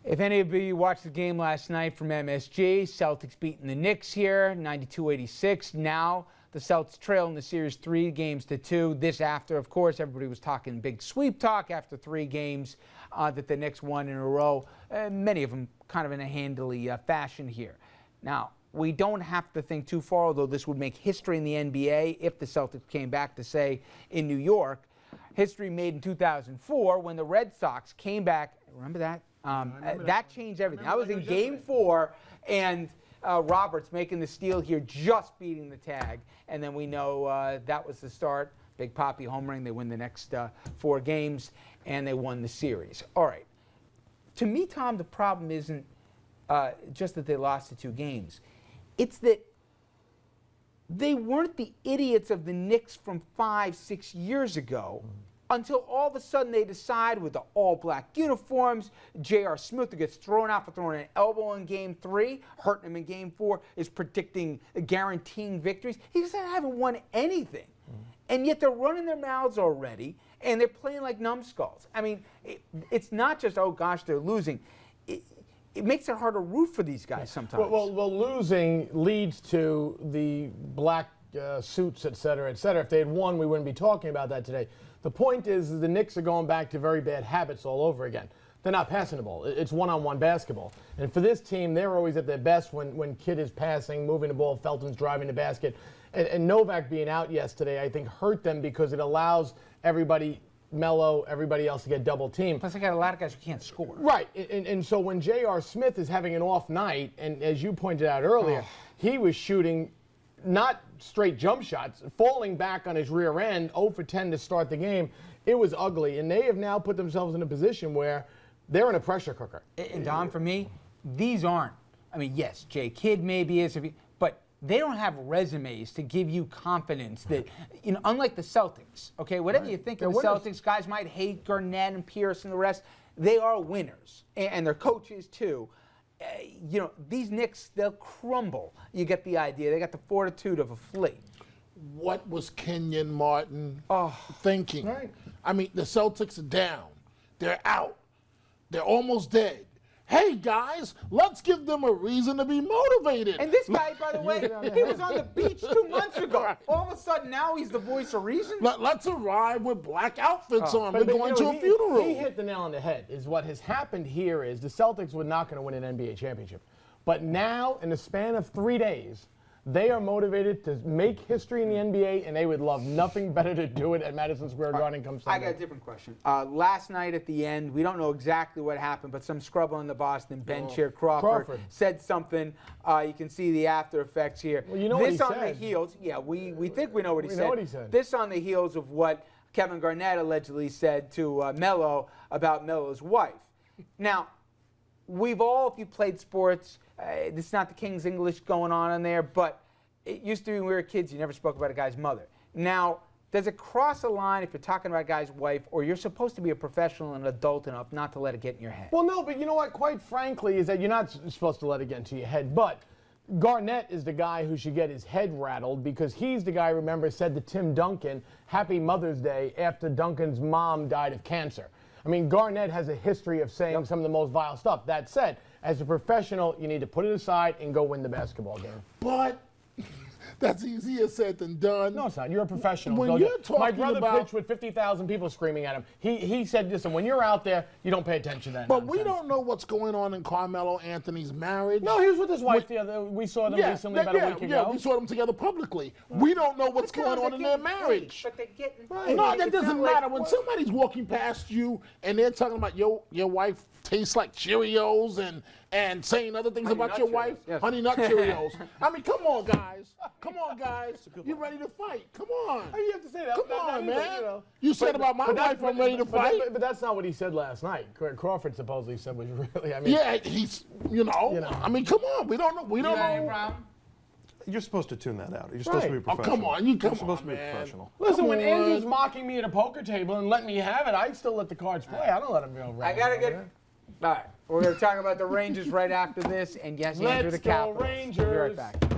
If any of you watched the game last night from MSG, Celtics beating the Knicks here, 92-86. Now the Celtics trail in the series 3-2. This after, of course, everybody was talking big sweep talk after 3 games that the Knicks won in a row. Many of them kind of in a handily fashion here. Now, we don't have to think too far, although this would make history in the NBA if the Celtics came back to, say, in New York. History made in 2004 when the Red Sox came back. Remember that? That changed everything. I was in Game 4, and Roberts making the steal here, just beating the tag. And then we know that was the start. Big Papi homering. They win the next 4 games, and they won the series. All right. To me, Tom, the problem isn't just that they lost the 2 games. It's that they weren't the idiots of the Knicks from 5-6 years ago until all of a sudden they decide with the all-black uniforms, J.R. Smith, who gets thrown out for throwing an elbow in Game 3, hurting him in Game 4, is predicting, guaranteeing victories. He said, I haven't won anything. And yet they're running their mouths already, and they're playing like numbskulls. I mean, it's not just, oh, gosh, they're losing. It makes it hard to root for these guys sometimes. Well, losing leads to the black suits, et cetera, et cetera. If they had won, we wouldn't be talking about that today. The point is the Knicks are going back to very bad habits all over again. They're not passing the ball. It's one-on-one basketball. And for this team, they're always at their best when Kidd is passing, moving the ball, Felton's driving the basket. And Novak being out yesterday, I think, hurt them because it allows everybody, Melo, everybody else to get double teamed. Plus, they got a lot of guys who can't score. Right. And so when J.R. Smith is having an off night, and as you pointed out earlier, he was shooting not straight jump shots, falling back on his rear end, 0 for 10 to start the game. It was ugly. And they have now put themselves in a position where they're in a pressure cooker. And Don, for me, these aren't. I mean, yes, Jay Kidd maybe is, but they don't have resumes to give you confidence that, you know, unlike the Celtics, okay, whatever you think of the Celtics, guys might hate Garnett and Pierce and the rest, they are winners, and their coaches too. You know, these Knicks, they'll crumble. You get the idea. They got the fortitude of a flea. What was Kenyon Martin thinking? Right. I mean, the Celtics are down. They're out. They're almost dead. Hey, guys, let's give them a reason to be motivated. And this guy, by the way, he was on the beach 2 months ago. All of a sudden, now he's the voice of reason? Let's arrive with black outfits on. We're going to a funeral. He hit the nail on the head. Is what has happened here is the Celtics were not going to win an NBA championship. But now, in the span of 3 days, they are motivated to make history in the NBA, and they would love nothing better to do it at Madison Square Garden come Sunday. I got a different question. Last night at the end, we don't know exactly what happened, but some scrub on the Boston bench here, Crawford, said something. You can see the after effects here. Well, you know this what he on said. The heels, yeah, we think we know what he said. Know what he said. This on the heels of what Kevin Garnett allegedly said to Melo about Melo's wife. Now, we've all, if you played sports, this is not the King's English going on in there, but it used to be when we were kids, you never spoke about a guy's mother. Now, does it cross a line if you're talking about a guy's wife, or you're supposed to be a professional and adult enough not to let it get in your head? Well, no, but you know what? Quite frankly, is that you're not supposed to let it get into your head. But Garnett is the guy who should get his head rattled because he's the guy, remember, said to Tim Duncan, Happy Mother's Day after Duncan's mom died of cancer. I mean, Garnett has a history of saying some of the most vile stuff. That said, as a professional, you need to put it aside and go win the basketball game. But that's easier said than done. No, it's not. You're a professional. When you're talking my brother about, pitched with 50,000 people screaming at him. He said, listen, when you're out there, you don't pay attention to that But nonsense. we don't know what's going on in Carmelo Anthony's marriage. No, he was with his wife the other. We saw them recently about a week ago. Yeah, we saw them together publicly. We don't know what's going on in their marriage. But they're getting No, that doesn't matter. When somebody's walking past you and they're talking about your wife tastes like Cheerios and saying other things about your wife, Honey Nut Cheerios. I mean, come on, guys. Come on, guys. You ready to fight? Come on. You have to say that. Come on, man. You said about my wife, I'm ready to fight. But that's not what he said last night. Crawford supposedly said was really, I mean. Yeah, he's, I mean, come on. We don't know. We don't know. You're supposed to tune that out. You're supposed to be professional. Oh, come on. You're supposed to be professional. Listen, when Andrew's mocking me at a poker table and let me have it, I still let the cards play. I don't let him go around. I got to get... All right. We're going to talk about the Rangers right after this. And yes, Andrew, the Capitals. Let's go, Rangers. We'll be right back.